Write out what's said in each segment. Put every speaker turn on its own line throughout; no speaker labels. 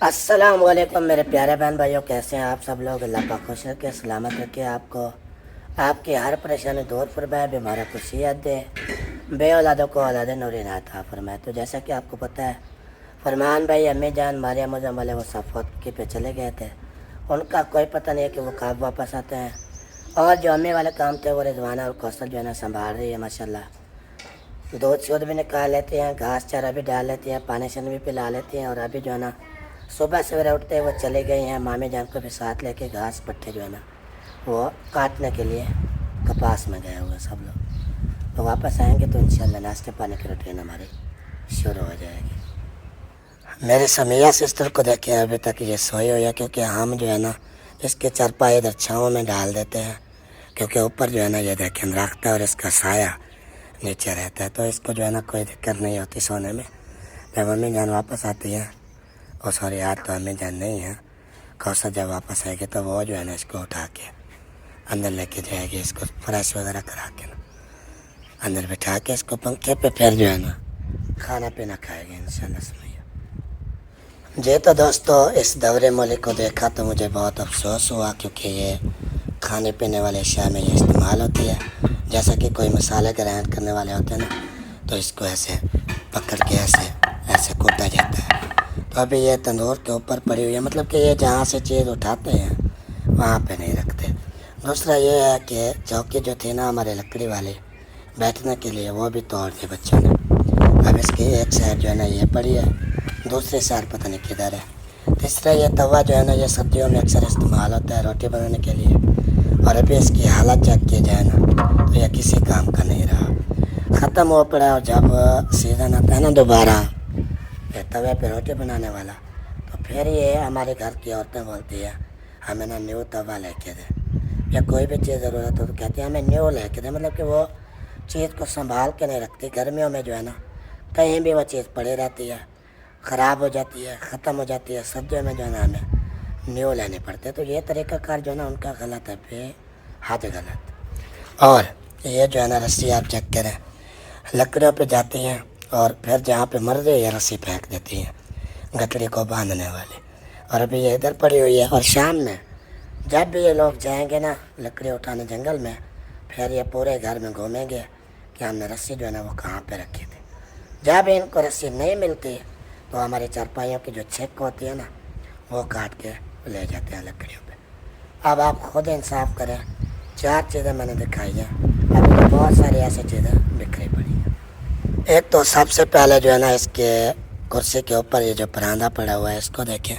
अस्सलाम वालेकुम मेरे प्यारे बहन भाइयों, कैसे हैं आप सब लोग। अल्लाह पाक खुश रखे, सलामत रखे आपको, आपकी हर परेशानी दूर फरमाए, बीमारों को सेहत दे, बे औलादों को औलाद नूरी अता फरमाए। तो जैसा कि आपको पता है, फरमान भाई अम्मी जान मारिया मुजम वाले वो सफ़ोत पे चले गए थे। उनका कोई पता नहीं है कि वो कब वापस आते हैं। और जो अम्मी वाले काम थे वो रिजवाना और कौशल जो है ना संभाल रही है माशाल्लाह। दूध शूध भी निकाल लेती हैं, घास चारा भी डाल लेती हैं, पानी शन भी पिला लेती हैं। और अभी जो है ना सुबह सवेरे उठते वो चले गई हैं मामी जान को भी साथ लेके घास पट्टे जो है ना वो काटने के लिए कपास में गए हुए सब लोग। तो वापस आएंगे तो इंशाल्लाह नाश्ते पानी की रूटीन हमारी शुरू हो जाएगी। मेरे समिया सिस्टर को देखें, अभी तक ये सोई हुई है, क्योंकि हम जो है ना इसके चरपाई इधर छाँव में डाल देते हैं, क्योंकि ऊपर जो है ना ये देखें दरख्त है और इसका साया नीचे रहता है, तो इसको जो है ना कोई दिक्कत नहीं होती सोने में। जब मम्मी जान वापस आती है, और सॉरी यार तो मम्मी जान नहीं है, कौशल जब वापस आएगी तो वो जो है ना इसको उठा के अंदर लेके जाएगी, इसको फ्रेश वगैरह करा के ना अंदर बिठा के इसको पंखे पे फिर जो है ना खाना पीना खाएगी इंशाल्लाह सुनिए। जी तो दोस्तों, इस दौरे मलिक को देखा तो मुझे बहुत अफसोस हुआ, क्योंकि ये खाने पीने वाले अशिया में ये इस्तेमाल होती है। जैसा कि कोई मसाले ग्राइंड करने वाले होते हैं ना, तो इसको ऐसे पकड़ के ऐसे ऐसे कूटा जाता है। तो अभी ये तंदूर के ऊपर पड़ी हुई है, मतलब कि ये जहाँ से चीज़ उठाते हैं वहाँ पे नहीं रखते। दूसरा ये है कि चौकी जो थी ना हमारे लकड़ी वाली बैठने के लिए, वो भी तोड़ दी बच्चों ने। अब इसकी एक साइड जो है ना ये पड़ी है, दूसरी साइड पता नहीं किधर है। तीसरा ये तवा जो है ना ये सर्दियों में अक्सर इस्तेमाल होता है रोटी बनाने के लिए, और अभी इसकी हालत चेक की जाए ना तो यह किसी काम का नहीं रहा, ख़त्म हो पड़ा। और जब सीज़न आता है ना दोबारा तवे पे रोटी बनाने वाला, तो फिर ये हमारे घर की औरतें बोलती है हमें ना न्यू तवा लेके दे, या कोई भी चीज़ ज़रूरत हो तो कहती है हमें न्यू लेके दे। मतलब कि वो चीज़ को संभाल के नहीं रखती। गर्मियों में जो है ना कहीं भी वो चीज़ पड़ी रहती है, ख़राब हो जाती है, ख़त्म हो जाती है। सर्दियों में जो है ना हमें न्यू लेने पड़ते हैं। तो ये तरीक़ाकार जो है ना उनका गलत है, बेहद गलत। और ये जो है ना रस्सी आप चेक करें, लकड़ियों पे जाती हैं और फिर जहाँ पे मर रही है रस्सी फेंक देती हैं गठड़ी को बांधने वाली। और अभी ये इधर पड़ी हुई है। और शाम में जब भी ये लोग जाएंगे ना लकड़ी उठाने जंगल में, फिर ये पूरे घर में घूमेंगे कि हमने रस्सी जो है ना वो कहाँ पे रखी थी। जब इनको रस्सी नहीं मिलती तो हमारे चारपाइयों की जो छेक होती है ना वो काट के ले जाते हैं लकड़ियों पे। अब आप खुद इंसाफ करें, 4 चीज़ें मैंने दिखाई हैं, अभी तो बहुत सारी ऐसी चीज़ें बिखरी पड़ी हैं। एक तो सबसे पहले जो है ना इसके कुर्सी के ऊपर ये जो परांदा पड़ा हुआ है इसको देखें।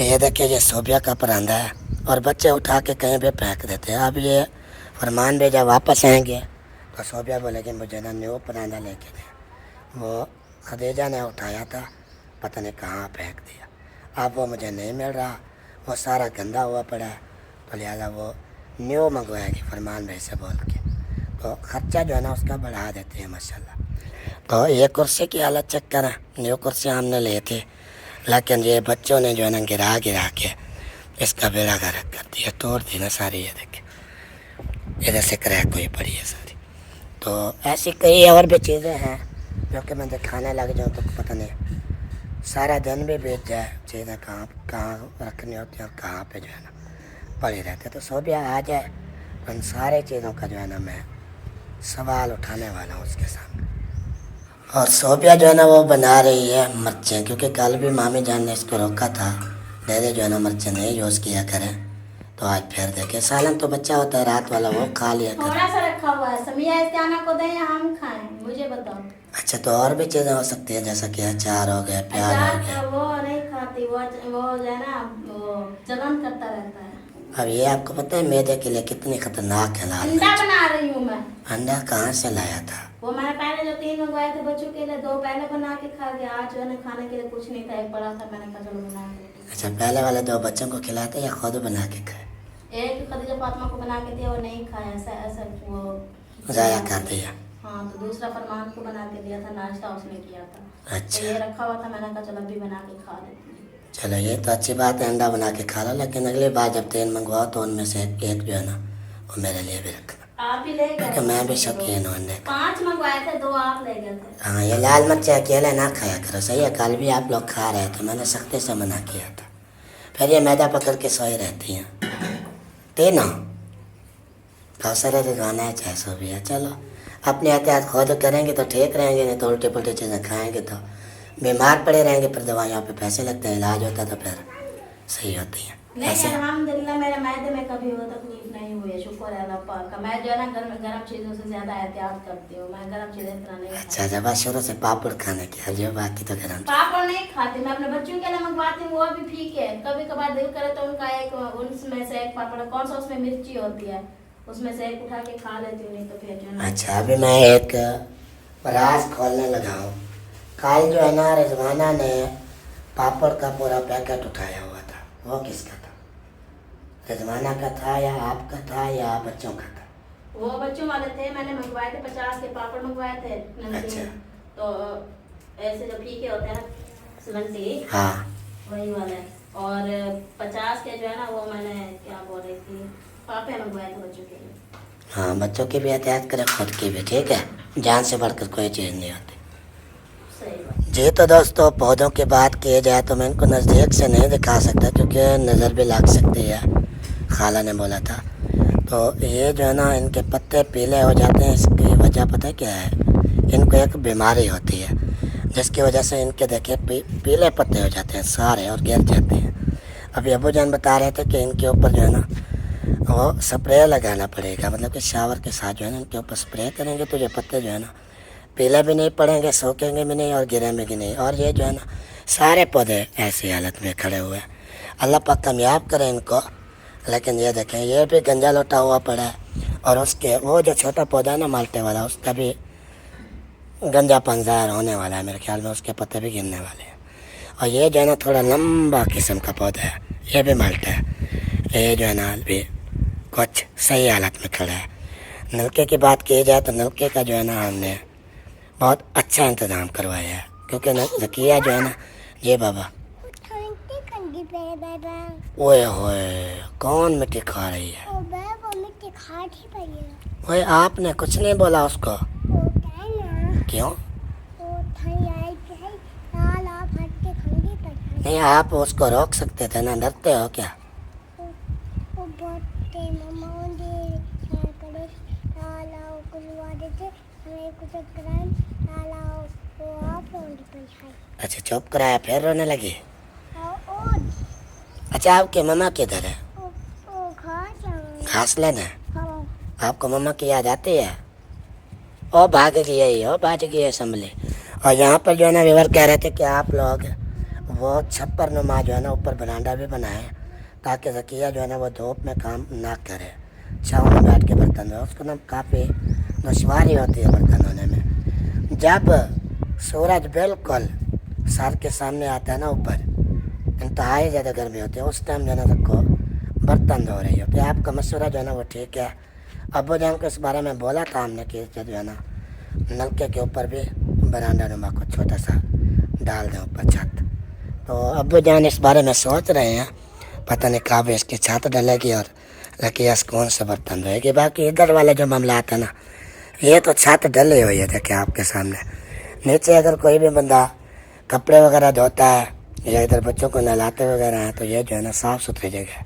ये देखिए ये सोबिया का परांदा है, और बच्चे उठा के कहीं भी फेंक देते हैं। अब ये फरमान भी जब वापस आएंगे तो सोबिया बोलेगी मुझे ना न्यू परांदा लेके दें। वो खदीजा ने उठाया था, पता नहीं कहाँ फेंक दिया, अब वो मुझे नहीं मिल रहा, वो सारा गंदा हुआ पड़ा है, तो लिहाजा वो न्यू मंगवाएगी फरमान भाई से बोल के। तो ख़र्चा जो है ना उसका बढ़ा देते हैं माशाल्लाह। तो ये कुर्सी की हालत चेक करें, न्यू कुर्सी हमने ली थी, लेकिन ये बच्चों ने जो है ना गिरा गिरा के इसका बेड़ा गर्क कर दिया, तोड़ दी ना सारी। ये देखिए इधर से क्रैक हुई पड़ी है सारी। तो ऐसी कई और भी चीज़ें हैं जो कि मैं दिखाने लग जाऊँ तो पता नहीं सारा दिन भी बीत जाए, चीज़ें कहाँ कहाँ रखनी होती हैं और कहाँ पे जो है ना पड़ी रहती है। तो सोबिया आ जाए तो इन सारी चीज़ों का जो है ना मैं सवाल उठाने वाला हूँ उसके सामने। और सोबिया जो है ना वो बना रही है मिर्चें, क्योंकि कल भी मामी जान ने इसको रोका था, डेरे जो है ना मिर्चें नहीं यूज़ किया करें। तो आज फिर देखे सालन तो बच्चा होता है रात वाला, वो खा लिया करें।
थोड़ा सा रखा हुआ है, समिया इस्ताना को दें या हम खाएं, मुझे बताओ।
अच्छा, तो और भी चीज़ें हो सकती हैं जैसा कि अचार हो गया, प्याज हो गया।
अचार वो नहीं खाती, वो जो है ना वो जलन करता रहता है।
अब ये आपको पता है मैदे के लिए कितनी खतरनाक है लाल
अंडा
मिर्च।
बना रही हूँ मैं।
अंडा कहाँ से लाया था?
वो मैंने पहले जो 3 मंगवाए थे बच्चों के लिए, 2 पहले बना के खा गया, आज जो है ना खाने के लिए कुछ नहीं था, एक पड़ा था, मैंने कहा चलो बना के।
अच्छा, पहले वाले 2 बच्चों को खिलाते या खुद बना के खाए?
एक खदीजा फातिमा को बना के दिया, वो नहीं खाया, ऐसा ऐसा वो
ज़ाया कर दिया।
हाँ, तो दूसरा फरमान को बना के दिया था, नाश्ता उसने किया था।
अच्छा,
तो ये रखा हुआ था, मैंने कहा चलो अभी बना के खा लेती हूँ।
चलो ये तो अच्छी बात है, अंडा बना के खा लो, लेकिन अगली बार जब 3 मंगवाओ तो उनमें से एक जो है ना वो मेरे लिए भी रखना।
आप ही ले गए
क्योंकि मैं भी शौकीन हूँ अंडे का।
5 मंगवाए थे, 2 आप ले गए थे।
हाँ, ये लाल मिर्च अकेले ना खाया करो, सही है। कल भी आप लोग खा रहे थे, मैंने सख्ती से मना किया था। फिर ये मैदा पकड़ के सोई रहती हैं तीनों। कौशल के गाना है, चाहे सो भी है। चलो अपनी एहतियात खुद करेंगे तो ठीक रहेंगे, नहीं तो उल्टी पुल्टी चीज़ें खाएंगे तो बीमार पड़े रहेंगे। फिर दवाइयों पे पैसे लगते हैं, इलाज होता तो फिर सही होती हैं
नहीं,
ऐसे।
अल्हम्दुलिल्लाह मेरे मैदे में कभी वो तकलीफ नहीं हुई है, शुक्र है अल्लाह पाक का। मैं जो है ना गर्म चीज़ों से ज़्यादा एहतियात करती हूँ, मैं गर्म चीज़ें इतना नहीं खाती।
अच्छा, जब शुरू से पापड़ खाने की जो बाकी तो गर्म।
पापड़ नहीं खाती मैं, अपने बच्चों के लिए मंगवाती हूँ, वो भी फीके। कभी कभार दिल करे तो उनका उनमें से एक पापड़, कौन सा उसमें मिर्ची होती है, उसमें से एक उठा के खा लेती हूँ, नहीं तो फिर जो है ना।
अच्छा, अभी मैं एक राज खोलने लगा हूँ। कल जो है ना रिजवाना ने पापड़ का पूरा पैकेट उठाया हुआ था, वो किसका था? रिजवाना का था या आपका था या बच्चों का था?
वो बच्चों वाले थे, मैंने मंगवाए थे 50 के पापड़ मंगवाए थे नमकीन।
अच्छा।
तो ऐसे जो फीके होते हैं ना सिलंटी,
हाँ,
वही वाले। और 50 के जो है ना वो मैंने क्या बोल रही थी, पापे मंगवाए थे बच्चों के लिए।
हाँ, बच्चों की भी एहतियात करें, खुद की भी, ठीक है। जान से बढ़कर कोई चीज़ नहीं होती।
सही बात।
जी तो दोस्तों, पौधों की बात की जाए तो मैं इनको नज़दीक से नहीं दिखा सकता क्योंकि नज़र भी लग सकती है, खाला ने बोला था। तो ये जो है ना, इनके पत्ते पीले हो जाते हैं। इसकी वजह पता है क्या है? इनको एक बीमारी होती है जिसकी वजह से इनके देखिए पीले पत्ते हो जाते हैं सारे और गिर जाते हैं। अभी अबू जान बता रहे थे कि इनके ऊपर जो है ना वो स्प्रे लगाना पड़ेगा, मतलब कि शावर के साथ जो है ना इनके ऊपर स्प्रे करेंगे तो ये पत्ते जो है ना पीले भी नहीं पड़ेंगे, सूखेंगे भी नहीं और गिरेंगे भी नहीं। और ये जो है ना सारे पौधे ऐसी हालत में खड़े हुए हैं। अल्लाह पाक कामयाब करें इनको। लेकिन ये देखें, ये भी गंजा लौटा हुआ पड़ा है और उसके वो जो छोटा पौधा है ना माल्टे वाला, उसका भी गंजा पंजार होने वाला है मेरे ख्याल में, उसके पत्ते भी गिरने वाले हैं। और ये जो है ना थोड़ा लंबा किस्म का पौधा है, ये भी माल्टा है। ये जो है ना भी कुछ सही हालत में खड़ा है। नलके की बात की जाए तो नलके का जो है ना हमने बहुत अच्छा इंतज़ाम करवाया है क्योंकि ज़किया जो है ना, ये बाबा ओए होए कौन मिट्टी खा रही है? ओए आपने कुछ नहीं बोला उसको? क्यों नहीं? आप उसको रोक सकते थे ना, डरते हो क्या? अच्छा, चुप कराया फिर रोने लगी? अच्छा, आपके मम्मा किधर है? घास लेना? आपको मम्मा की याद आती है? ओ भाग गई है, ओ भाग गई है संभले। और यहाँ पर जो है ना विवर कह रहे थे कि आप लोग वो छप्पर नुमा जो है ना ऊपर बरांडा भी बनाए ताकि ज़किया जो है ना वो धूप में काम ना करे, छाँव में बैठ के बर्तन धोए। उसको ना काफ़ी दुश्वारी होती है बर्तन धोने में। जब सूरज बिल्कुल सर के सामने आता है ना ऊपर, इंतहाई ज़्यादा गर्मी होती है, उस टाइम जो है ना सबको बर्तन धो रही होती है। आपका मशवरा जो है ना वो ठीक है। अबू जान को इस बारे में बोला था हमने कि जो है ना नलके के ऊपर भी बरांडा नुमा को छोटा सा डाल दें ऊपर छत। तो अबू जान इस बारे में सोच रहे हैं, पता नहीं कब इसकी छत डलेगी और लकिया कौन से बर्तन धोएगी। बाकी इधर वाले जो मामला आता ना, ये तो छत डली हुई है, देखिए आपके सामने। नीचे अगर कोई भी बंदा कपड़े वगैरह धोता है या इधर बच्चों को नहलाते वगैरह हैं तो ये जो है ना साफ़ सुथरी जगह है।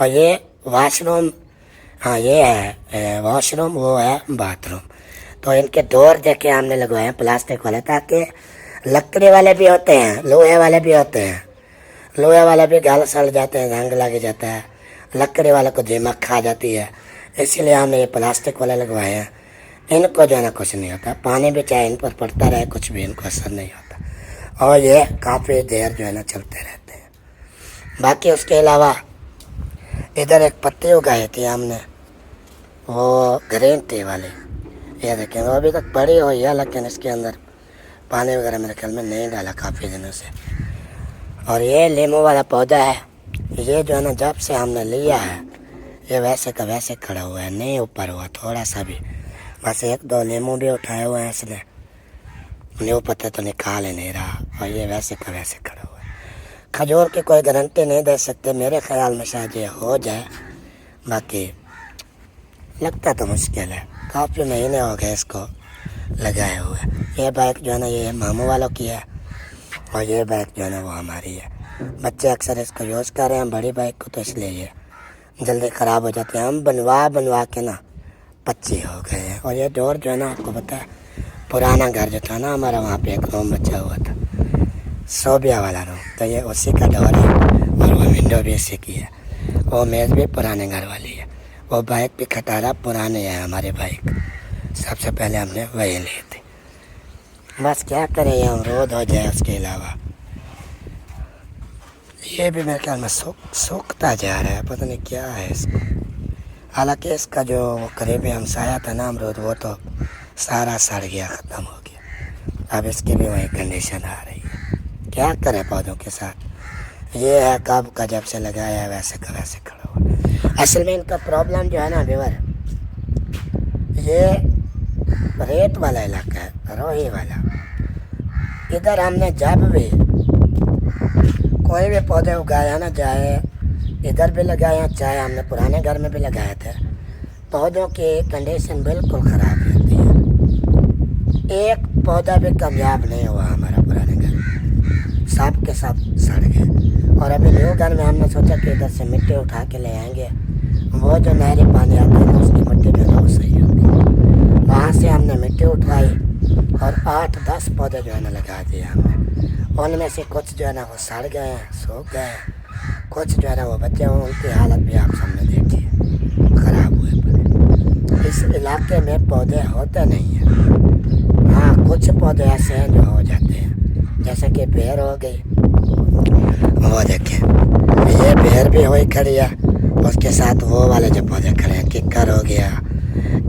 और ये वॉशरूम, हाँ ये है वॉशरूम, वो है बाथरूम। तो इनके डोर देखे हमने लगवाए हैं प्लास्टिक वाले, ताकि लकड़ी वाले भी होते हैं, लोहे वाले भी होते हैं। लोहे वाले भी गाल सड़ जाते हैं, रंग लग जाता है, लकड़ी वाले को दीमक खा जाती है, इसीलिए हमने ये प्लास्टिक वाले लगवाए हैं। इनको जो है ना कुछ नहीं होता, पानी भी चाहे इन पर पड़ता रहे कुछ भी इनको असर नहीं होता। और ये काफ़ी देर जो है ना चलते रहते हैं। बाकी उसके अलावा इधर एक पत्ती उगाई थी हमने, वो ग्रीन टी वाली, ये देखें वो अभी तक पड़ी हुई है, लेकिन इसके अंदर पानी वगैरह मेरे ख्याल में नहीं डाला काफ़ी दिनों से। और ये लीमू वाला पौधा है, ये जो है ना जब से हमने लिया है ये वैसे का वैसे खड़ा हुआ है, नहीं ऊपर हुआ थोड़ा सा भी। बस 1-2 लीमू भी उठाए हुए हैं इसने, नींव पत्ते तो निकाल ही नहीं रहा, और ये वैसे का वैसे खड़ा हुआ है। खजूर की कोई गारंटी नहीं दे सकते, मेरे ख्याल में शायद ये हो जाए, बाकी लगता तो मुश्किल है, काफ़ी महीने हो गए इसको लगाए हुए। ये बाइक जो है ना ये मामू वालों की है और ये बाइक जो है ना वो हमारी है। बच्चे अक्सर इसको यूज़ कर रहे हैं बड़ी बाइक को, तो इसलिए ये जल्दी ख़राब हो जाती है। हम बनवा के ना 25 हो गए हैं। और ये डोर जो है ना आपको पता है, पुराना घर जो था ना हमारा, वहाँ पे एक रूम बचा हुआ था, सोबिया वाला रूम, तो ये उसी का डोर है और वो विंडो भी इसी की है। वो मेज़ भी पुराने घर वाली है। वो बाइक भी खटारा पुराने है हमारी बाइक, सबसे पहले हमने वही ली थी। बस क्या करें, ये अमरूद हो जाए, उसके अलावा ये भी मेरे ख्याल में सूखता जा रहा है, पता नहीं क्या है इसको। हालांकि इसका जो वो करीबी हमसाया था ना अमरूद, वो तो सारा सड़ गया, ख़त्म हो गया। अब इसकी भी वही कंडीशन आ रही है। क्या करें पौधों के साथ, ये है कब का जब से लगाया है वैसे का वैसे खड़ा हुआ। असल में इनका प्रॉब्लम जो है ना व्यूअर, ये रेत वाला इलाका है, रोही वाला। इधर हमने जब भी कोई भी पौधे उगाया ना, चाहे इधर भी लगाए चाहे हमने पुराने घर में भी लगाए थे, पौधों की कंडीशन बिल्कुल ख़राब रहती है। एक पौधा भी कामयाब नहीं हुआ हमारा पुराने घर, सब के सब सड़ गए। और अभी न्यू घर में हमने सोचा कि इधर से मिट्टी उठा के ले आएंगे, वो जो नहरी पानी आता है ना उसकी मिट्टी जो है वो सही होगी। वहाँ से हमने मिट्टी उठाई और 8-10 पौधे जो है ना लगा दिए हमने। उनमें से कुछ जो है ना वो सड़ गए हैं, सूख गए हैं, कुछ जो है ना वो बचे हुए, उनकी हालत भी आप सामने देखिए, ख़राब हुए पड़े। इस इलाके में पौधे होते नहीं हैं। हाँ, कुछ पौधे ऐसे हैं जो हो जाते हैं, जैसे कि बेर हो गई, वो देखें ये बेर भी हुई खड़ी है, उसके साथ वो वाले जो पौधे खड़े हैं, किक्कर हो गया,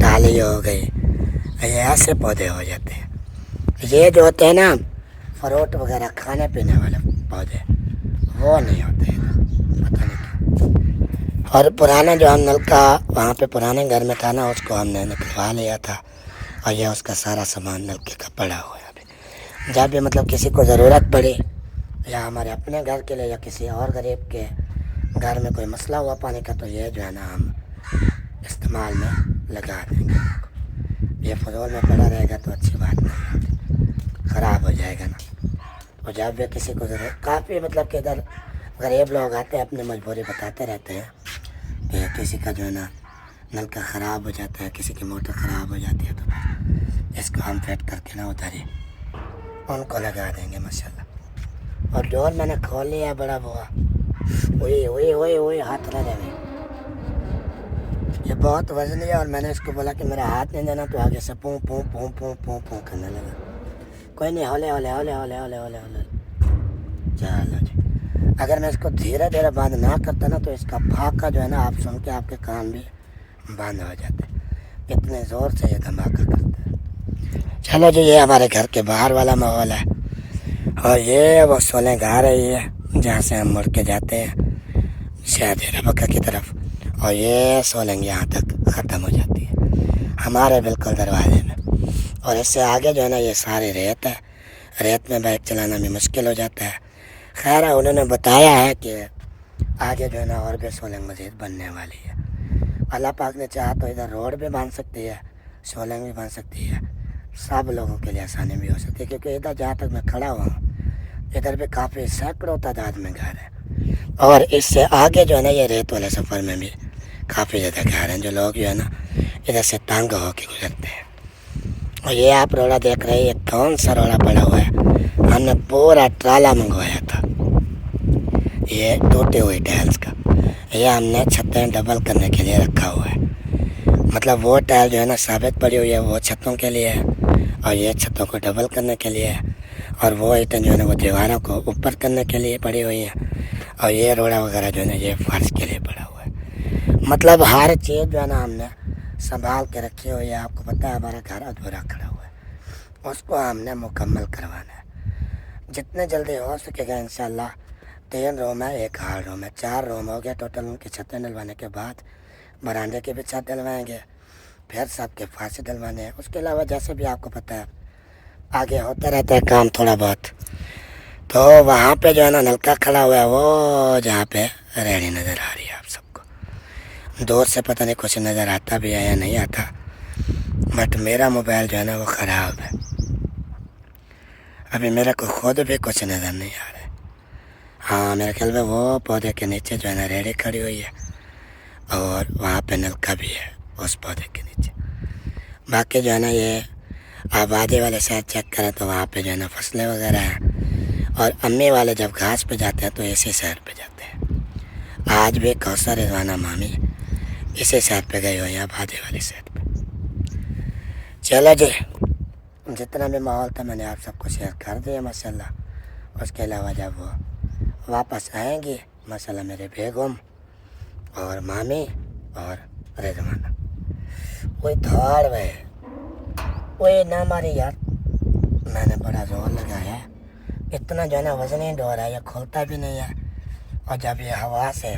टाली हो गई, ये ऐसे पौधे हो जाते हैं। ये जो होते हैं ना फ्रूट वगैरह खाने पीने वाले पौधे, वो नहीं होते इधर, पता नहीं क्यों। और पुराना जो हम नलका वहाँ पे पुराने घर में था ना, उसको हमने निकलवा लिया था और ये उसका सारा सामान नलके का पड़ा हुआ है। अभी जब भी मतलब किसी को ज़रूरत पड़ी, या हमारे अपने घर के लिए या किसी और गरीब के घर में कोई मसला हुआ पानी का, तो ये जो है ना हम इस्तेमाल में लगा देंगे। ये फजूल में पड़ा रहेगा तो अच्छी बात नहीं होती, ख़राब हो जाएगा ना। और जब भी किसी को ज़रूरत, काफ़ी मतलब कि इधर गरीब लोग आते हैं, अपनी मजबूरी बताते रहते हैं कि किसी का जो है ना नलका ख़राब हो जाता है, किसी की मोटर ख़राब हो जाती है, तो इसको हम फिट करके ना उतारे उनको लगा देंगे माशाल्लाह। और डोर मैंने खोल लिया है बड़ा बुआ, वही हाथ रह रहे, ये बहुत वजनी है। और मैंने इसको बोला कि मेरा हाथ नहीं देना, तो आगे से पूँ पूँ पूँ पूँ पूँ पूँ करने लगा। कोई नहीं, हौले हौले हौले हौले हौले हौले हौले चलो जी। अगर मैं इसको धीरे धीरे बंद ना करता ना, तो इसका फाका जो है ना आप सुन के आपके कान भी बंद हो जाते, इतने ज़ोर से ये धमाका करता है। चलो जी, ये हमारे घर के बाहर वाला माहौल है और ये वो सोलह गा रही है जहाँ से हम मुड़ के जाते हैं शायद रबका की तरफ, और ये सोलंग यहाँ तक ख़त्म हो जाती है हमारे बिल्कुल दरवाजे में। और इससे आगे जो है ना ये सारी रेत है, रेत में बाइक चलाना भी मुश्किल हो जाता है। खैर उन्होंने बताया है कि आगे जो है ना और भी सोलंग मस्जिद बनने वाली है। अल्लाह पाक ने चाहा तो इधर रोड भी बन सकती है, सोलंग भी बन सकती है, सब लोगों के लिए आसानी भी हो सकती है। क्योंकि इधर जहाँ तक मैं खड़ा हुआ हूँ, इधर भी काफ़ी सैकड़ों तादाद में घर है। और इससे आगे जो है ना ये रेत वाले सफ़र में भी काफ़ी ज़्यादा घर हैं, जो लोग जो है ना इधर से तंग होकर गुजरते हैं। और ये आप रोड़ा देख रहे हैं, ये कौन सा रोड़ा पड़ा हुआ है, हमने पूरा ट्राला मंगवाया था ये टूटी हुई टाइल्स का। ये हमने छतें डबल करने के लिए रखा हुआ है, मतलब वो टाइल जो है ना साबित पड़ी हुई है वो छतों के लिए है, और ये छतों को डबल करने के लिए है, और वो ईंटें जो है ना वो दीवारों को ऊपर करने के लिए पड़ी हुई है, और ये रोड़ा वगैरह जो है ना ये फर्श के लिए पड़ा हुआ है। मतलब हर चीज़ जो है ना हमने संभाल के रखी हुई है। आपको पता है हमारा घर अधूरा खड़ा हुआ है, उसको हमने मुकम्मल करवाना है जितने जल्दी हो सकेगा इंशाल्लाह। 3 रूम है, 1 हॉल रूम है, 4 रूम हो गया टोटल। उनकी छतें डलवाने के बाद बरामदे की भी छत डलवाएंगे, फिर सबके फांसी डलवाने हैं। उसके अलावा जैसे भी आपको पता है आगे होता रहता है काम थोड़ा बहुत। तो वहाँ पे जो है ना नलका खड़ा हुआ है, वो जहाँ पे रेडी नज़र आ रही है आप सबको, दूर से पता नहीं कुछ नज़र आता भी है या नहीं आता, बट मेरा मोबाइल जो है ना वो ख़राब है। अभी मेरे को खुद भी कुछ नज़र नहीं आ रहा है। हाँ, मेरे ख्याल में वो पौधे के नीचे जो है ना रेड़ी खड़ी हुई है और वहाँ पे नलका भी है उस पौधे के नीचे। बाकी जो है ना ये आबादी वाले साइड चेक करें तो वहाँ पे जो है ना फसलें वगैरह हैं, और अम्मी वाले जब घास पे जाते हैं तो इसी साइड पे जाते हैं। आज भी कौसर रिजवाना मामी इसी साइड पे गई हुई है, आबादी वाली साइड पे। चलो जी, जितना भी माहौल था मैंने आप सबको शेयर कर दिया माशाल्लाह। उसके अलावा जब वो वापस आएंगी माशाल्लाह मेरे बेगम और मामी और रिजवाना, कोई धाड़ में कोई ना मारी यार, मैंने बड़ा जोर लगाया है। इतना जो है ना वजन ही डोर है, ये खुलता भी नहीं है, और जब ये हवा से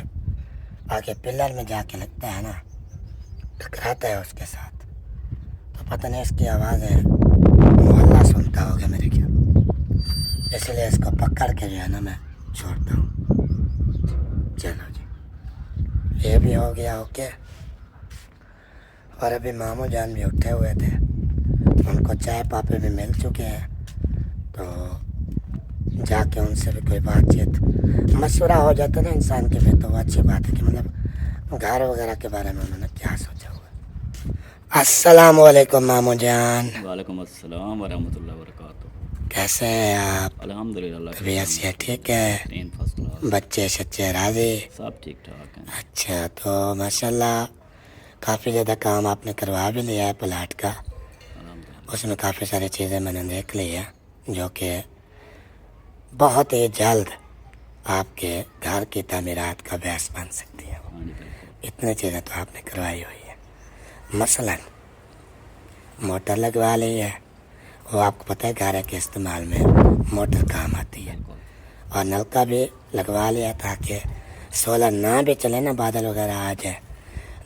आके पिलर में जाके लगता है ना, टकराता है उसके साथ, तो पता नहीं इसकी आवाज़ें मोहल्ला सुनता होगा मेरे ख्याल, इसलिए इसको पकड़ के जो है ना मैं छोड़ता हूँ। चलो जी, ये भी हो गया ओके। और अभी मामू जान भी उठे हुए थे, उनको चाय पापे भी मिल चुके हैं, तो जाके उनसे भी कोई बातचीत मशवरा हो जाता है ना इंसान के, फिर तो वो अच्छी बात है कि मतलब घर वगैरह के बारे में उन्होंने क्या सोचा हुआ है। अस्सलाम वालेकुम मामू जान।
वालेकुम अस्सलाम वरहमतुल्लाहि वबरकातुहू।
कैसे हैं आप?
अल्हम्दुलिल्लाह
तबीयत से ठीक है?
तीन फर्स्ट क्लास,
बच्चे सच्चे राजी?
सब ठीक ठाक हैं।
अच्छा, तो माशाल्लाह काफ़ी ज़्यादा काम आपने करवा भी लिया है प्लाट का,
अल्हम्दुलिल्लाह।
उसमें काफ़ी सारी चीज़ें मैंने देख ली है जो कि बहुत ही जल्द आपके घर की तामीरात का बेस बन सकती है।
हाँ जी, बिल्कुल।
इतनी चीज़ें तो आपने करवाई हुई है। मसलन मोटर लगवा ली है, वो आपको पता है घर के इस्तेमाल में मोटर काम आती है,
बिल्कुल।
और नलका भी लगवा लिया ताकि सोलर ना भी चले ना, बादल वगैरह आ जाए,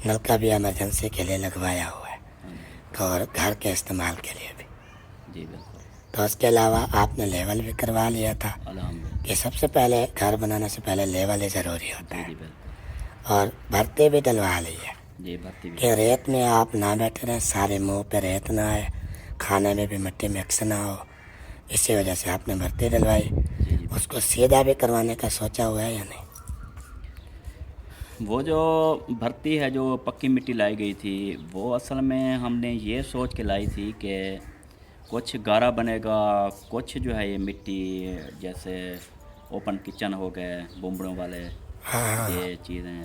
नलका भी इमरजेंसी के लिए लगवाया हुआ है, और घर के इस्तेमाल के लिए भी।
जी बिल्कुल।
तो उसके अलावा आपने लेवल भी करवा लिया था
अल्हम्दुलिल्लाह।
कि सबसे पहले घर बनाने से पहले लेवल ही ज़रूरी होता
जी
है,
जी बिल्कुल।
और भर्ती भी डलवा ली है
जी भर्ती भी।
कि रेत में आप ना बैठे रहें, सारे मुंह पे रेत ना आए, खाने में भी मिट्टी मिक्स ना हो, इसी वजह से आपने भर्ती डलवाई।
जी जी।
उसको सीधा भी करवाने का सोचा हुआ है या नहीं?
वो जो भर्ती है जो पक्की मिट्टी लाई गई थी, वो असल में हमने ये सोच के लाई थी कि कुछ गारा बनेगा, कुछ जो है ये मिट्टी जैसे ओपन किचन हो गए, बुमड़ों वाले
हाँ,
ये चीज़ें,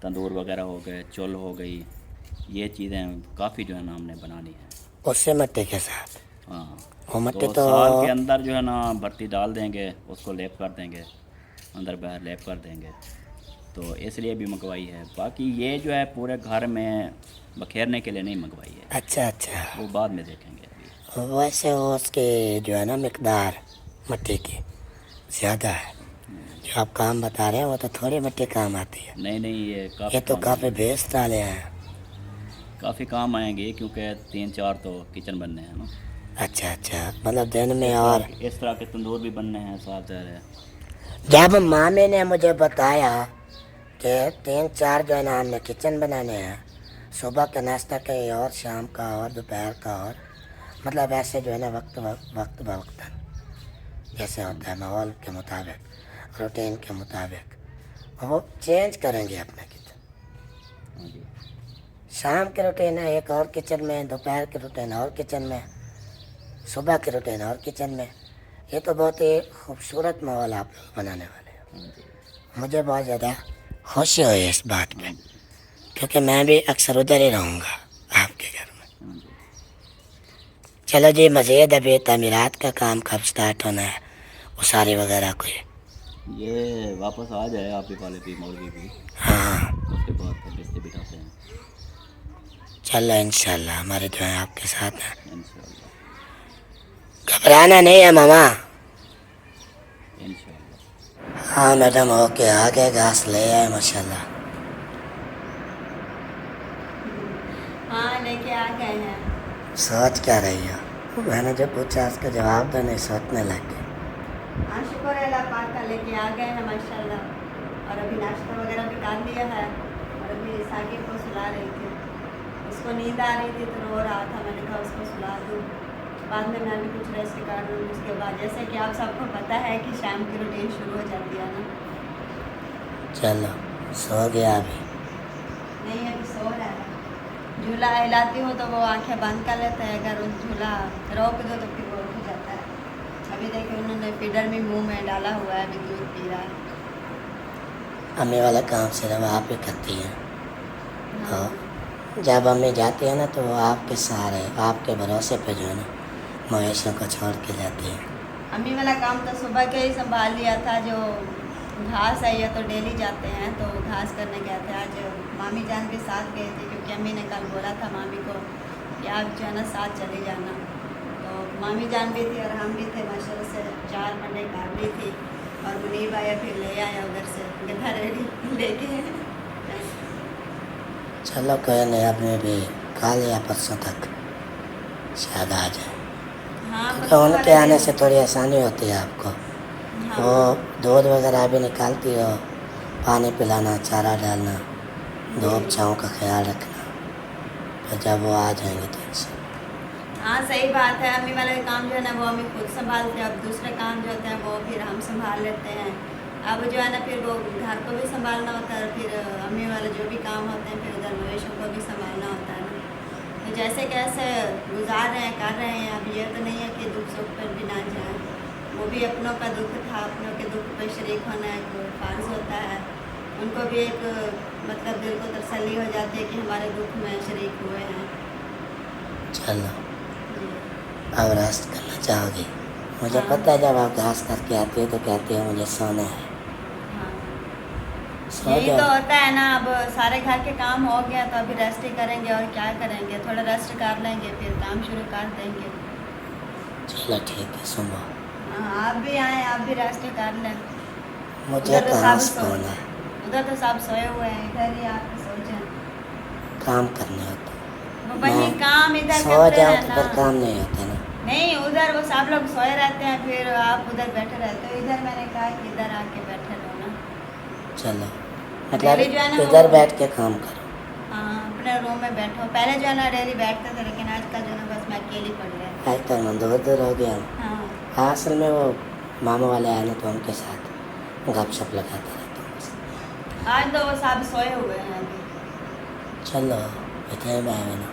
तंदूर वगैरह हो गए, चुल हो गई, ये चीज़ें काफ़ी जो है ना हमने बनानी है।
उससे मिट्टी के साथ
हाँ,
वो मिट्टी
तो
तो
साल के अंदर जो है ना भर्ती डाल देंगे, उसको लेप कर देंगे, अंदर बाहर लेप कर देंगे, तो इसलिए भी मंगवाई है। बाकी ये जो है पूरे घर में बखेरने के लिए नहीं मंगवाई है,
अच्छा अच्छा।
वो बाद में देखेंगे अभी।
वैसे उसके जो है ना मिकदार मिट्टी की ज़्यादा है, जो आप काम बता रहे हैं वो तो थोड़ी मिट्टी काम आती है,
नहीं नहीं,
ये तो काफ़ी बेस डाले हैं।
काफ़ी काम आएंगे क्योंकि 3-4 तो किचन बनने हैं ना।
अच्छा अच्छा, मतलब दिन में। और
इस तरह के तंदूर भी बनने हैं साथ है।
जब मामे ने मुझे बताया कि 3-4 जो है ना हमने किचन बनाने हैं, सुबह का नाश्ता का और शाम का और दोपहर का, और मतलब ऐसे जो है ना वक्त वक्त बवक्तन जैसे होता है माहौल के मुताबिक, रूटीन के मुताबिक वो चेंज करेंगे अपना किचन।
हाँ जी।
शाम के रूटीन है एक और किचन में, दोपहर के रूटीन और किचन में, सुबह के रूटीन और किचन में। ये तो बहुत ही खूबसूरत माहौल आप लोग बनाने वाले हो।
हाँ जी।
मुझे बहुत ज़्यादा खुशी हुई इस बात पे, क्योंकि मैं भी अक्सर उधर ही रहूँगा आपके घर में।
हाँ जी।
चलो जी, मज़ीद अभी तमीरात का काम कब स्टार्ट होना है, उसारी वगैरह कोई?
ये वापस आ जाए आप ही वाले भी, मौलवी भी,
हाँ,
उसके बाद फिर बिस्ते बिठाते हैं
चलो इंशाल्लाह हमारी दुआएं आपके साथ हैं।
इंशाल्लाह।
घबराना नहीं है मामा।
इंशाल्लाह।
हाँ मैडम, ओके, आगे घास ले आए माशाल्लाह।
हाँ, लेके आ गए हैं।
सोच क्या रही हो? मैंने जो पूछा उसका जवाब तो नहीं, सोचने लग गई।
हाँ, शुक्र है अल्लाह पाक का, लेके आ गए हैं माशाल्लाह। और अभी नाश्ता वगैरह भी कर लिया है, और
अभी साकिब को सुला रही थी, उसको नींद आ रही थी तो रो रहा था, मैंने कहा उसको सुला दूँ, बाद में मैं भी कुछ रेस्ट कर लूँ। उसके बाद जैसे कि आप सबको पता है कि शाम की रूटीन शुरू हो जाती है ना।
चलो सो गया अभी?
नहीं अभी सो रहा है, झूला हिलाती हूँ तो वो आंखें बंद कर लेते हैं, अगर उस झूला रोक दो तो फिर वो उठ जाता है। अभी देखिए उन्होंने फीडर भी मुंह में डाला हुआ है, अभी दूध पी रहा है।
अम्मी वाला काम सिर्फ आप ही करती हैं।
हाँ।
तो जब अम्मी जाती है ना तो वो आपके सहारे, आपके भरोसे पे जो है ना मवेशियों को छोड़ के जाती है।
अम्मी वाला काम तो सुबह के ही संभाल लिया था, जो घास है ये तो डेली जाते हैं तो घास करने गए थे। आज मामी जान के साथ गए थे क्योंकि अम्मी ने कल बोला था मामी को कि आप जो है ना साथ चले जाना, तो मामी जान भी थी और हम भी थे। माशाल्लाह से 4 मंडे काट ली थी और मुनीब आया फिर ले आया उधर से गधा रेडी लेके।
चलो कोई नहीं, अब मैं भी कल या परसों तक शायद आ जाए।
हाँ
क्योंकि उनके आने से थोड़ी आसानी होती है आपको।
हाँ।
वो दूध वगैरह भी निकालती हो, पानी पिलाना, चारा डालना, धूप छाँव का ख्याल रखना, तो जब वो आ जाएंगे तो इनसे
हाँ सही बात है, अम्मी वाले काम जो है ना वो अम्मी खुद संभालते हैं, अब दूसरे काम जो होते हैं वो फिर हम संभाल लेते हैं। अब जो है ना फिर वो घर को भी संभालना होता है, फिर अम्मी वाले जो भी काम होते हैं फिर उधर मवेशियों को भी संभालना होता है ना। तो जैसे कैसे गुजार रहे हैं, कर रहे हैं। अब ये तो नहीं है कि दुख सुख पर भी ना जाए, वो भी अपनों का दुख था, अपनों के दुख पर शरीक होना एक फ़र्ज़ होता है। उनको भी एक मतलब दिल को तसल्ली हो जाती है कि हमारे दुख में शरीक हुए हैं।
चलो
जी।
अब रेस्ट करना चाहोगी? मुझे
हाँ।
पता है जब आप घास करके आती हो तो कहती हो मुझे सोना है।
हाँ।
सो
यही तो
जाओ।
होता है ना, अब सारे घर के काम हो गया तो अभी रेस्ट ही करेंगे और क्या करेंगे, थोड़ा रेस्ट कर लेंगे फिर काम शुरू कर देंगे।
चलो ठीक है, सुनो
हाँ आप भी आए, आप भी रेस्ट कर लें।
मुझे
उधर तो
कहाँ
सब सो
सोना है,
उधर तो सब सोए हुए हैं, इधर ही आप सो जाएं।
काम करने होता
वो वही काम इधर
सो
करते
जाओ
हैं
तो
ना।
फिर काम नहीं होता ना।
नहीं उधर वो सब लोग सोए रहते हैं, फिर आप उधर बैठे रहते हो। इधर मैंने कहा कि इधर आके बैठे रहो ना।
चलो
डेली जो है ना
मतलब इधर
वो-
बैठ के काम करो।
हाँ अपने रूम में बैठो। पहले जो है ना डेली बैठते थे, लेकिन आजकल जो है ना बस मैं अकेली पड़ गया।
आज तक मैं दूर दूर हो गया हूँ।
हाँ
हाँ असल में वो मामा वाले आए ना तो उनके साथ गपशप लगाते रहता हूँ बस।
आज तो वो सब सोए हुए हैं अभी।
चलो इतने में आए ना।